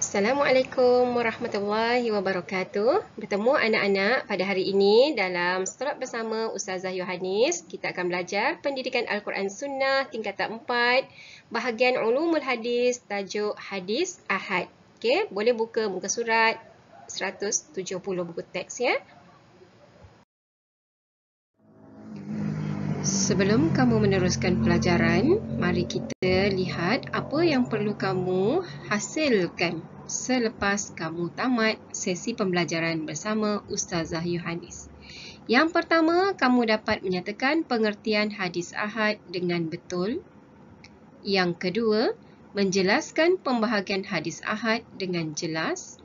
Assalamualaikum warahmatullahi wabarakatuh. Bertemu anak-anak pada hari ini dalam Solat Bersama Ustazah Yohanis. Kita akan belajar Pendidikan Al-Quran Sunnah tingkatan 4, bahagian Ulumul Hadis, tajuk Hadis Ahad. Okey, boleh buka muka surat 170 buku teks ya. Sebelum kamu meneruskan pelajaran, mari kita lihat apa yang perlu kamu hasilkan selepas kamu tamat sesi pembelajaran bersama Ustazah Yohanis. Yang pertama, kamu dapat menyatakan pengertian hadis ahad dengan betul. Yang kedua, menjelaskan pembahagian hadis ahad dengan jelas.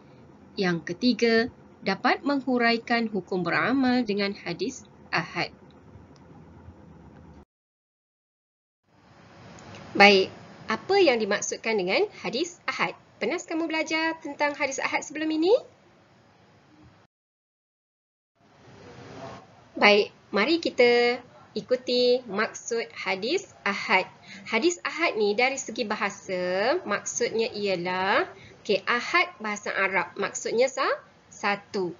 Yang ketiga, dapat menghuraikan hukum beramal dengan hadis ahad. Baik, apa yang dimaksudkan dengan hadis ahad? Pernah kamu belajar tentang hadis ahad sebelum ini? Baik, mari kita ikuti maksud hadis ahad. Hadis ahad ni dari segi bahasa, maksudnya ialah, ahad bahasa Arab, maksudnya satu.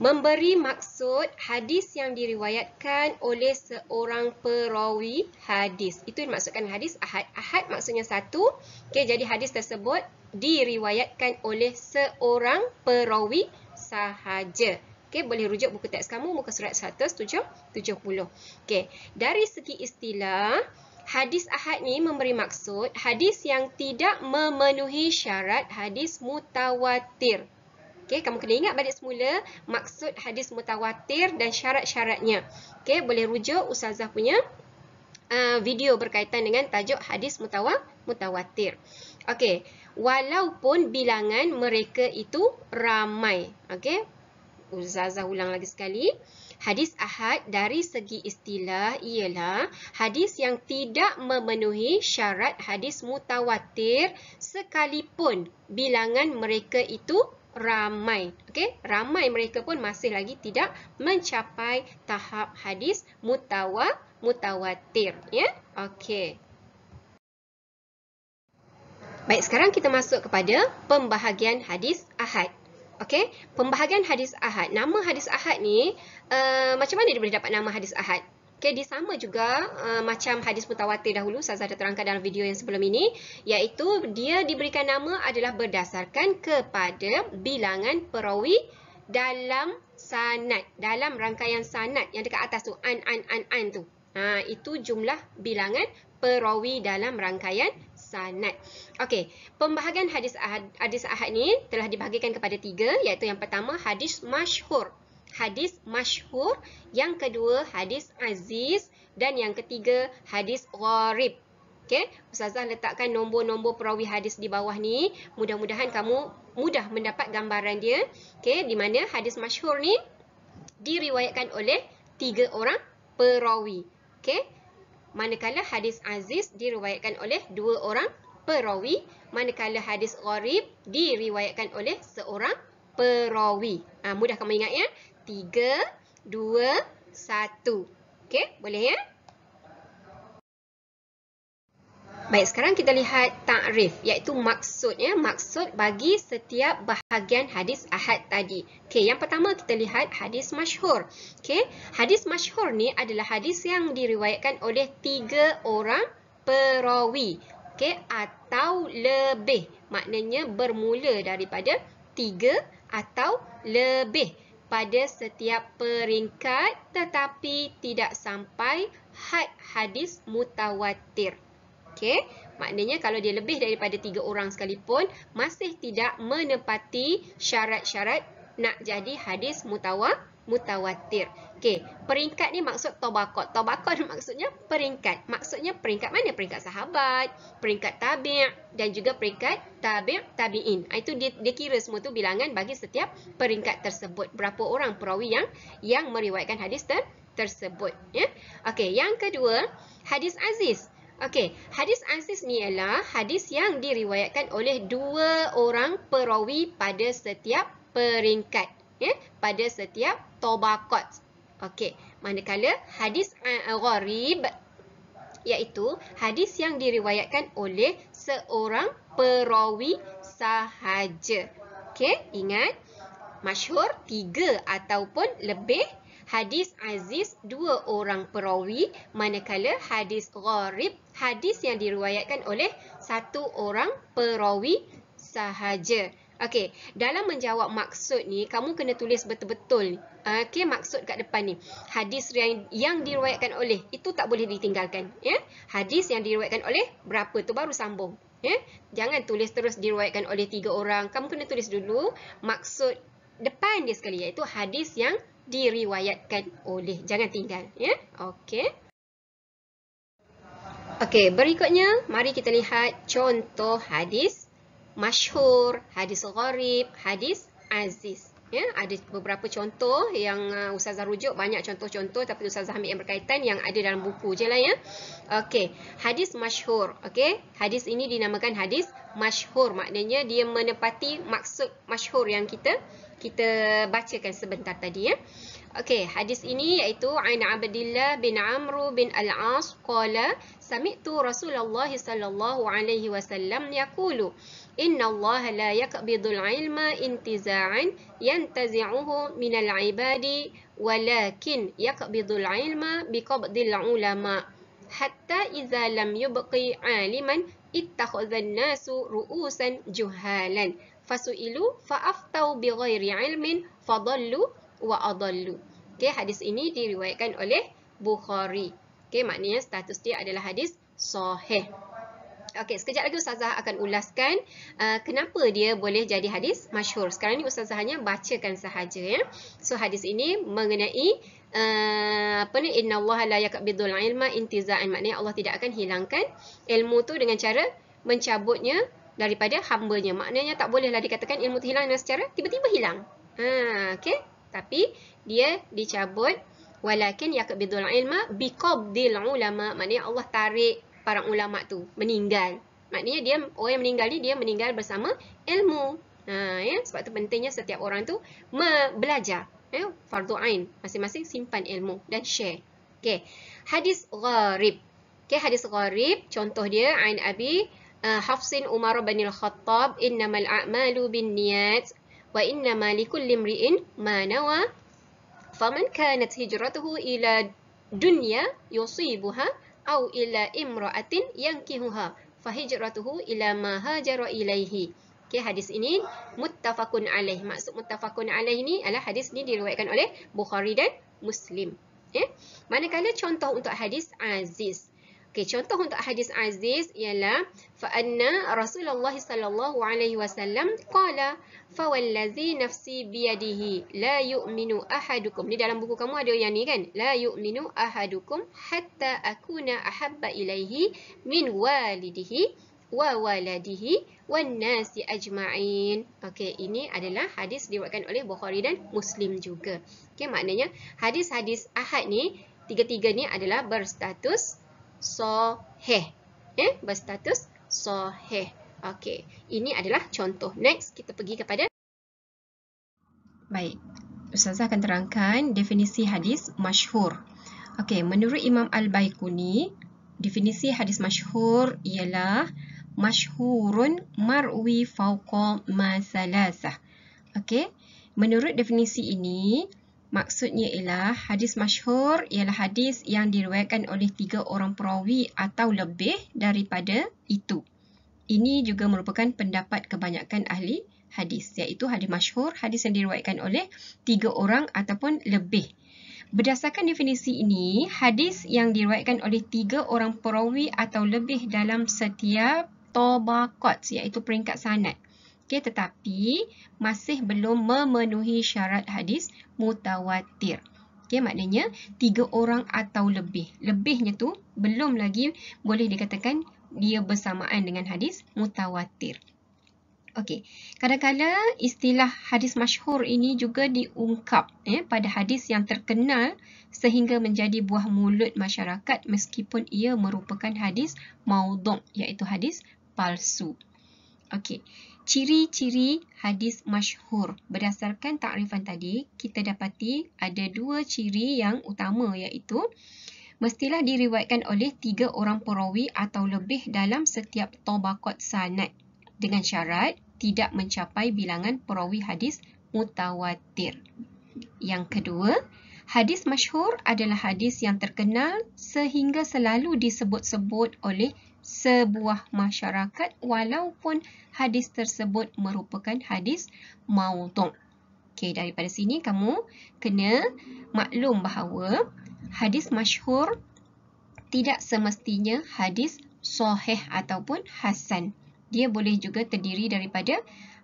Memberi maksud hadis yang diriwayatkan oleh seorang perawi hadis. Itu dimaksudkan hadis ahad. Ahad maksudnya satu. Jadi hadis tersebut diriwayatkan oleh seorang perawi sahaja. Boleh rujuk buku teks kamu muka surat 170. Dari segi istilah, hadis ahad ni memberi maksud hadis yang tidak memenuhi syarat hadis mutawatir. Kamu kena ingat balik semula maksud hadis mutawatir dan syarat-syaratnya. Boleh rujuk Ustazah punya video berkaitan dengan tajuk hadis mutawatir. Walaupun bilangan mereka itu ramai. Ustazah ulang lagi sekali. Hadis ahad dari segi istilah ialah hadis yang tidak memenuhi syarat hadis mutawatir sekalipun bilangan mereka itu ramai. Ramai mereka pun masih lagi tidak mencapai tahap hadis mutawatir. Baik, sekarang kita masuk kepada pembahagian hadis ahad. Pembahagian hadis ahad. Nama hadis ahad ni, macam mana dia boleh dapat nama hadis ahad? Dia sama juga macam hadis mutawatir dahulu, Ustazah dah terangkan dalam video yang sebelum ini, iaitu dia diberikan nama adalah berdasarkan kepada bilangan perawi dalam sanad, dalam rangkaian sanad yang dekat atas tu, an tu. Itu jumlah bilangan perawi dalam rangkaian sanad. Pembahagian hadis ahad ni telah dibahagikan kepada 3, iaitu yang pertama hadis masyhur. Hadis masyhur, yang kedua hadis aziz, dan yang ketiga hadis gharib. Ustazah letakkan nombor-nombor perawi hadis di bawah ni. Mudah-mudahan kamu mudah mendapat gambaran dia. Di mana hadis masyhur ni diriwayatkan oleh 3 orang perawi. Manakala hadis aziz diriwayatkan oleh 2 orang perawi. Manakala hadis gharib diriwayatkan oleh seorang perawi. Mudah kamu ingat ya. 3, 2, 1. Boleh ya? Baik, sekarang kita lihat ta'rif, iaitu maksud ya, maksud bagi setiap bahagian hadis ahad tadi. Yang pertama kita lihat hadis masyhur. Hadis masyhur ni adalah hadis yang diriwayatkan oleh 3 orang perawi. Atau lebih. Maknanya bermula daripada 3 atau lebih pada setiap peringkat, tetapi tidak sampai had hadis mutawatir. Maknanya kalau dia lebih daripada 3 orang sekalipun, masih tidak menepati syarat-syarat nak jadi hadis mutawatir. Peringkat ni maksud tabaqat. Tabaqat maksudnya peringkat. Maksudnya peringkat mana? Peringkat sahabat, peringkat tabi' dan juga peringkat tabi'in. Itu dia kira semua tu bilangan bagi setiap peringkat tersebut. Berapa orang perawi yang meriwayatkan hadis tersebut. Ya. Okey, yang kedua, hadis aziz. Okey, hadis aziz ni ialah hadis yang diriwayatkan oleh 2 orang perawi pada setiap peringkat, ya, pada setiap tabaqat. Okey, manakala hadis gharib iaitu hadis yang diriwayatkan oleh seorang perawi sahaja. Okey, ingat, masyhur 3 ataupun lebih, hadis aziz 2 orang perawi, manakala hadis gharib hadis yang diriwayatkan oleh 1 orang perawi sahaja. Okey, dalam menjawab maksud ni kamu kena tulis betul-betul. Okey, maksud kat depan ni. Hadis yang diriwayatkan oleh itu tak boleh ditinggalkan, ya. Hadis yang diriwayatkan oleh berapa tu baru sambung, ya. Jangan tulis terus diriwayatkan oleh 3 orang. Kamu kena tulis dulu maksud depan dia sekali, iaitu hadis yang diriwayatkan oleh. Jangan tinggal, ya. Okey. Okey, berikutnya mari kita lihat contoh hadis masyhur, hadis gharib, hadis aziz. Ya, ada beberapa contoh yang Ustazah rujuk, banyak contoh-contoh tapi Ustazah ambil yang berkaitan yang ada dalam buku je lah, ya. Okey, hadis masyhur. Okey, hadis ini dinamakan hadis masyhur, maknanya dia menepati maksud masyhur yang kita bacakan sebentar tadi, ya. Okey, hadis ini iaitu an Abdillah bin Amr bin Al-As qala sami'tu Rasulullah sallallahu alaihi wasallam yaqulu inna Allah la yaqbidul ilma intiza'an yantazi'uhu minal ibadi walakin yaqbidul ilma biqabdil ulama hatta idza lam yubqi aliman ittakhadhan nasu ru'usan juhalan fasu'ilu fa'aftau bighairi ilmin fadallu wa adallu. Okey, hadis ini diriwayatkan oleh Bukhari. Okey, maknanya status dia adalah hadis sahih. Okey, sekejap lagi Ustazah akan ulaskan kenapa dia boleh jadi hadis masyhur. Sekarang ni Ustazah hanya bacakan sahaja, ya. So hadis ini mengenai inna Allah la yaqbidul ilma intiza'an, maknanya Allah tidak akan hilangkan ilmu tu dengan cara mencabutnya daripada hamba-Nya. Maknanya tak bolehlah dikatakan ilmu tu hilang dengan secara tiba-tiba hilang. Okey, tapi dia dicabut, walakin yaqbidul ilma biqabdil ulama, maknanya Allah tarik para ulama tu meninggal. Maknanya dia, orang yang meninggal ni dia meninggal bersama ilmu. Ya, sebab tu pentingnya setiap orang tu belajar, ya, fardu ain, masing-masing simpan ilmu dan share. Okey, hadis gharib. Okey, hadis gharib contoh dia an Abi Hafsin Umar bin Al-Khattab innamal a'malu binniyat wa innama likulli imri'in ma nawa faman kanat hijratuhu ila dunya yusibuha aw ila imra'atin yankihuha fahijratuhu ila ma hajara ilaihi. Okey, hadis ini muttafaqun alaih. Maksud muttafaqun alaih ni adalah hadis ni diriwayatkan oleh Bukhari dan Muslim, ya. Manakala contoh untuk hadis aziz. Okey, contoh untuk hadis aziz ialah fa anna Rasulullah sallallahu alaihi wasallam qala fa wallazi nafsi biyadihi la yu'minu ahadukum. Ni dalam buku kamu ada yang ni kan? La yu'minu ahadukum hatta akuna ahabba ilaihi min walidihi wa waladihi wan nasi ajma'in. Okey, ini adalah hadis diriwayatkan oleh Bukhari dan Muslim juga. Okey, maknanya hadis-hadis ahad ni tiga-tiga ni adalah berstatus sahih, ya, berstatus sahih. Okey, ini adalah contoh. Next, kita pergi kepada, baik, Ustazah akan terangkan definisi hadis masyhur. Okey, menurut Imam Al-Baiquni, definisi hadis masyhur ialah masyhurun marwi fawqa ma salasah. Okey, menurut definisi ini, maksudnya ialah hadis masyhur ialah hadis yang diriwayatkan oleh 3 orang perawi atau lebih daripada itu. Ini juga merupakan pendapat kebanyakan ahli hadis, iaitu hadis masyhur, hadis yang diriwayatkan oleh 3 orang ataupun lebih. Berdasarkan definisi ini, hadis yang diriwayatkan oleh 3 orang perawi atau lebih dalam setiap tabaqat, iaitu peringkat sanad. Okey, tetapi masih belum memenuhi syarat hadis mutawatir. Okey, maknanya 3 orang atau lebih. Lebihnya tu belum lagi boleh dikatakan dia bersamaan dengan hadis mutawatir. Okey, kadang-kadang istilah hadis masyhur ini juga diungkap pada hadis yang terkenal sehingga menjadi buah mulut masyarakat meskipun ia merupakan hadis maudhu', iaitu hadis palsu. Okey, ciri-ciri hadis masyhur. Berdasarkan takrifan tadi, kita dapati ada dua ciri yang utama, iaitu mestilah diriwayatkan oleh 3 orang perawi atau lebih dalam setiap tabaqat sanad, dengan syarat tidak mencapai bilangan perawi hadis mutawatir. Yang kedua, hadis masyhur adalah hadis yang terkenal sehingga selalu disebut-sebut oleh sebuah masyarakat walaupun hadis tersebut merupakan hadis maudhu'. Okey, daripada sini kamu kena maklum bahawa hadis masyhur tidak semestinya hadis sahih ataupun hasan. Dia boleh juga terdiri daripada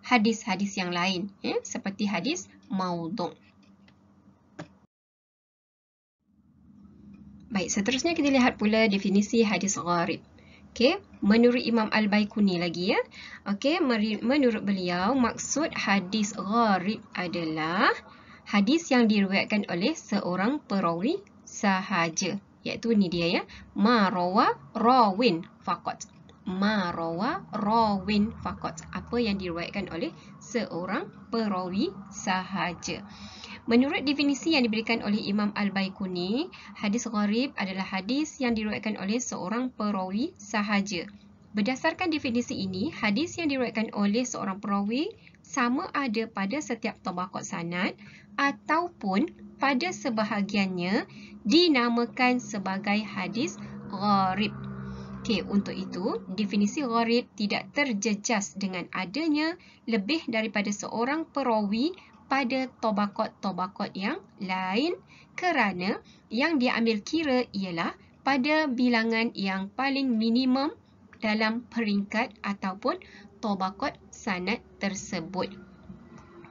hadis-hadis yang lain, seperti hadis maudhu'. Baik, seterusnya kita lihat pula definisi hadis gharib. Okey, menurut Imam Al-Baiquni lagi ya. Okey, menurut beliau maksud hadis gharib adalah hadis yang diriwayatkan oleh seorang perawi sahaja. Iaitu ni dia ya, ma rawa rawin faqat. Ma rawa rawin faqat. Apa yang diriwayatkan oleh seorang perawi sahaja. Menurut definisi yang diberikan oleh Imam Al-Baiquni, hadis gharib adalah hadis yang diriwayatkan oleh seorang perawi sahaja. Berdasarkan definisi ini, hadis yang diriwayatkan oleh seorang perawi sama ada pada setiap tabaqat sanad ataupun pada sebahagiannya dinamakan sebagai hadis gharib. Okey, untuk itu, definisi gharib tidak terjejas dengan adanya lebih daripada seorang perawi pada tabaqat-tabaqat yang lain kerana yang diambil kira ialah pada bilangan yang paling minimum dalam peringkat ataupun tabaqat sanad tersebut.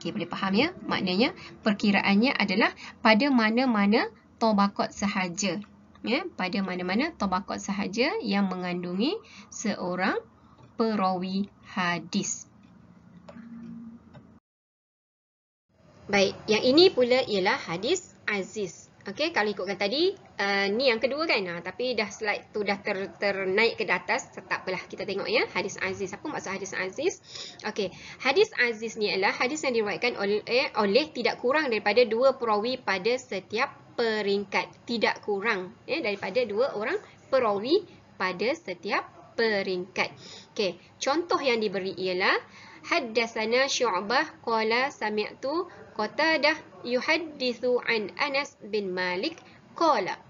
Okey, boleh faham ya? Maknanya perkiraannya adalah pada mana-mana tabaqat sahaja. Ya, pada mana-mana tabaqat sahaja yang mengandungi seorang perawi hadis. Baik, yang ini pula ialah hadis aziz. Okey, kalau ikutkan tadi, ni yang kedua kan? Tapi dah slide tu dah ternaik ke atas, tak apalah, kita tengok ya, hadis aziz. Apa maksud hadis aziz? Okey, hadis aziz ni adalah hadis yang diriwayatkan oleh tidak kurang daripada 2 perawi pada setiap peringkat. Tidak kurang daripada 2 orang perawi pada setiap peringkat. Okey, contoh yang diberi ialah haddatsana Syu'bah qala sami'tu Qatadah yuhaddithu an Anas bin Malik qala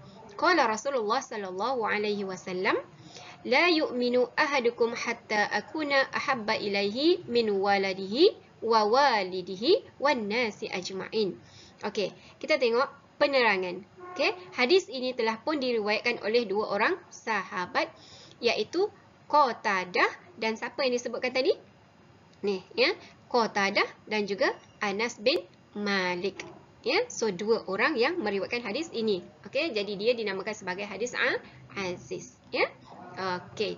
Rasulullah sallallahu alaihi wasallam la yu'minu ahadukum hatta akuna ahabba ilaihi min waladihi wa walidihi wan nasi ajma'in. Okey, kita tengok penerangan. Okey, hadis ini telah pun diriwayatkan oleh 2 orang sahabat, iaitu Qatadah dan siapa yang disebutkan tadi? Ni ya, Qatadah dan juga Anas bin Malik. Ya, so 2 orang yang meriwayatkan hadis ini. Okey, jadi dia dinamakan sebagai hadis aziz, ya. Okey.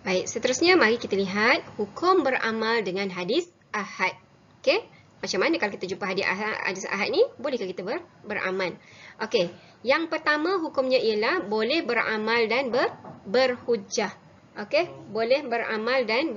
Baik, seterusnya mari kita lihat hukum beramal dengan hadis ahad. Okey, macam mana kalau kita jumpa hadis ahad ni, bolehkah kita beramal? Okey, yang pertama hukumnya ialah boleh beramal dan berhujjah. Okey, boleh beramal dan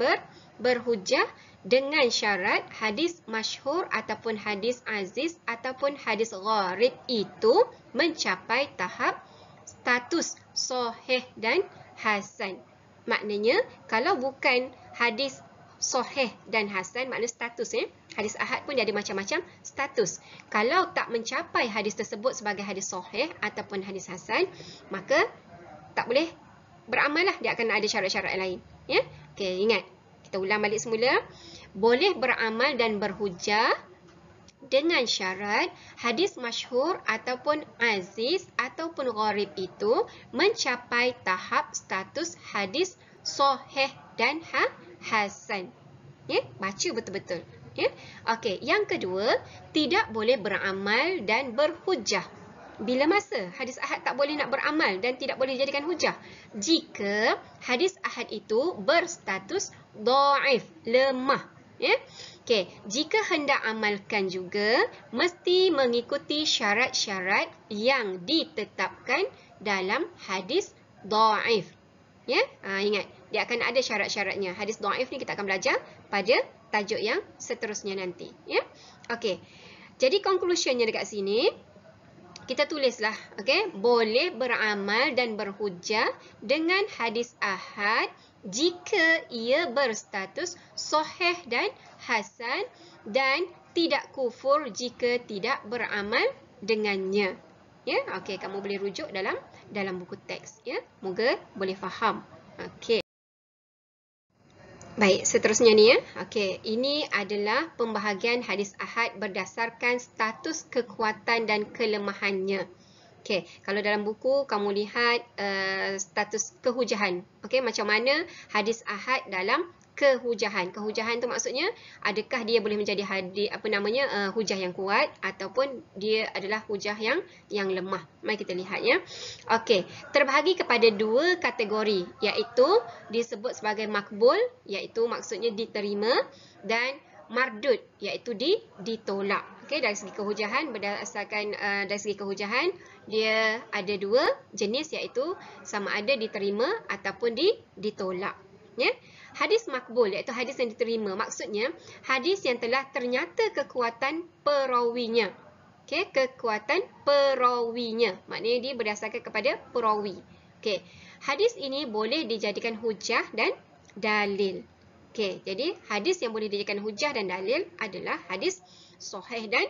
berhujjah dengan syarat hadis masyhur ataupun hadis aziz ataupun hadis gharib itu mencapai tahap status sahih dan hasan. Maknanya kalau bukan hadis sahih dan hasan, makna status hadis ahad pun dia ada macam-macam status. Kalau tak mencapai hadis tersebut sebagai hadis sahih ataupun hadis hasan, maka tak boleh beramal lah, dia akan ada syarat-syarat lain, ya. Okey, ingat. Kita ulang balik semula. Boleh beramal dan berhujjah dengan syarat hadis masyhur ataupun aziz ataupun gharib itu mencapai tahap status hadis sahih dan hasan. Ya, baca betul-betul. Ya. Okey, yang kedua, tidak boleh beramal dan berhujjah bila masa hadis ahad tak boleh nak beramal dan tidak boleh dijadikan hujah? Jika hadis ahad itu berstatus dhaif, lemah. Ya? Okey, jika hendak amalkan juga mesti mengikuti syarat-syarat yang ditetapkan dalam hadis dhaif. Ya? Ingat, dia akan ada syarat-syaratnya. Hadis dhaif ni kita akan belajar pada tajuk yang seterusnya nanti. Ya? Okey. Jadi conclusionnya dekat sini kita tulislah, okey, boleh beramal dan berhujah dengan hadis ahad jika ia berstatus sahih dan hasan dan tidak kufur jika tidak beramal dengannya. Ya, okey, kamu boleh rujuk dalam buku teks, ya. Moga boleh faham. Okey. Baik, seterusnya ni ya. Okey, ini adalah pembahagian hadis ahad berdasarkan status kekuatan dan kelemahannya. Okey, kalau dalam buku kamu lihat status kehujahan. Okey, macam mana hadis ahad dalam kehujahan. Kehujahan tu maksudnya adakah dia boleh menjadi hadis hujah yang kuat ataupun dia adalah hujah yang lemah. Mari kita lihat ya. Okey, terbahagi kepada dua kategori iaitu disebut sebagai makbul iaitu maksudnya diterima dan mardud iaitu ditolak. Okey, dari segi kehujahan berdasarkan dari segi kehujahan dia ada dua jenis iaitu sama ada diterima ataupun ditolak. Ya. Hadis makbul iaitu hadis yang diterima. Maksudnya hadis yang telah ternyata kekuatan perawinya. Okey, kekuatan perawinya. Maknanya dia berdasarkan kepada perawi. Okey. Hadis ini boleh dijadikan hujah dan dalil. Okey, jadi hadis yang boleh dijadikan hujah dan dalil adalah hadis sahih dan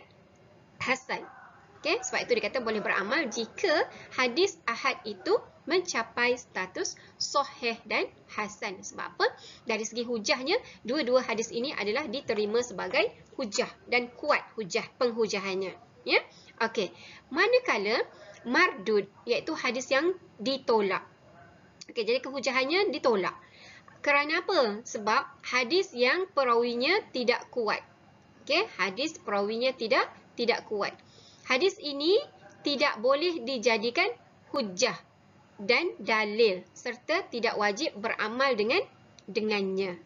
hasan. Okey, sebab itu dikata boleh beramal jika hadis ahad itu mencapai status sahih dan hasan. Sebab apa? Dari segi hujahnya, dua-dua hadis ini adalah diterima sebagai hujah dan kuat hujah penghujahannya. Ya? Okey. Manakala mardud iaitu hadis yang ditolak. Okey, jadi kehujahannya ditolak. Kerana apa? Sebab hadis yang perawinya tidak kuat. Okey, hadis perawinya tidak kuat. Hadis ini tidak boleh dijadikan hujah dan dalil serta tidak wajib beramal dengannya.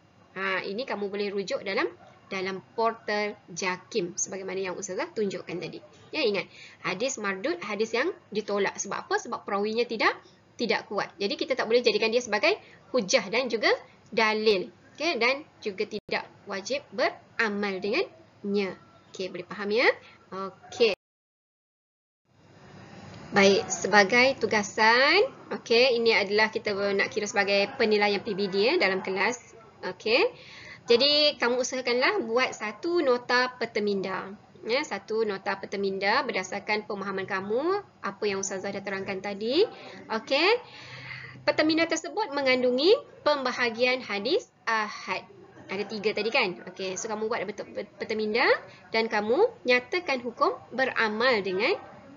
Ini kamu boleh rujuk dalam portal JAKIM sebagaimana yang Ustazah tunjukkan tadi. Ya, ingat, hadis mardud hadis yang ditolak. Sebab apa? Sebab perawinya tidak kuat. Jadi kita tak boleh jadikan dia sebagai hujah dan juga dalil. Okey, dan juga tidak wajib beramal dengannya. Okey, boleh faham ya? Okey. Baik, sebagai tugasan, okey, ini adalah kita nak kira sebagai penilaian PBD dalam kelas. Okey. Jadi kamu usahakanlah buat satu nota peteminda. Ya, satu nota peteminda berdasarkan pemahaman kamu apa yang Ustazah dah terangkan tadi. Okey. Peteminda tersebut mengandungi pembahagian hadis ahad. Ada 3 tadi kan? Okey, so kamu buat peteminda dan kamu nyatakan hukum beramal dengan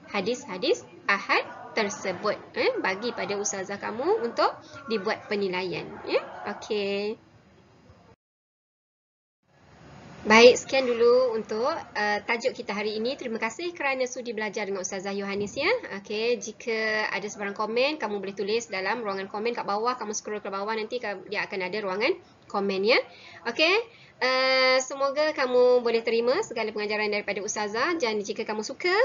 hadis-hadis ahad tersebut. Bagi pada ustazah kamu untuk dibuat penilaian. Okey. Baik, sekian dulu untuk tajuk kita hari ini. Terima kasih kerana sudi belajar dengan Ustazah Yohanis ya. Okey, jika ada sebarang komen, kamu boleh tulis dalam ruangan komen kat bawah. Kamu scroll ke bawah nanti dia akan ada ruangan komen ya. Okey. Semoga kamu boleh terima segala pengajaran daripada Ustazah dan jika kamu suka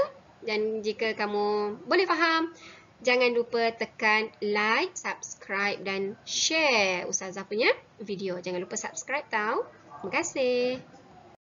dan jika kamu boleh faham, jangan lupa tekan like, subscribe dan share Ustazah punya video. Jangan lupa subscribe tau. Terima kasih.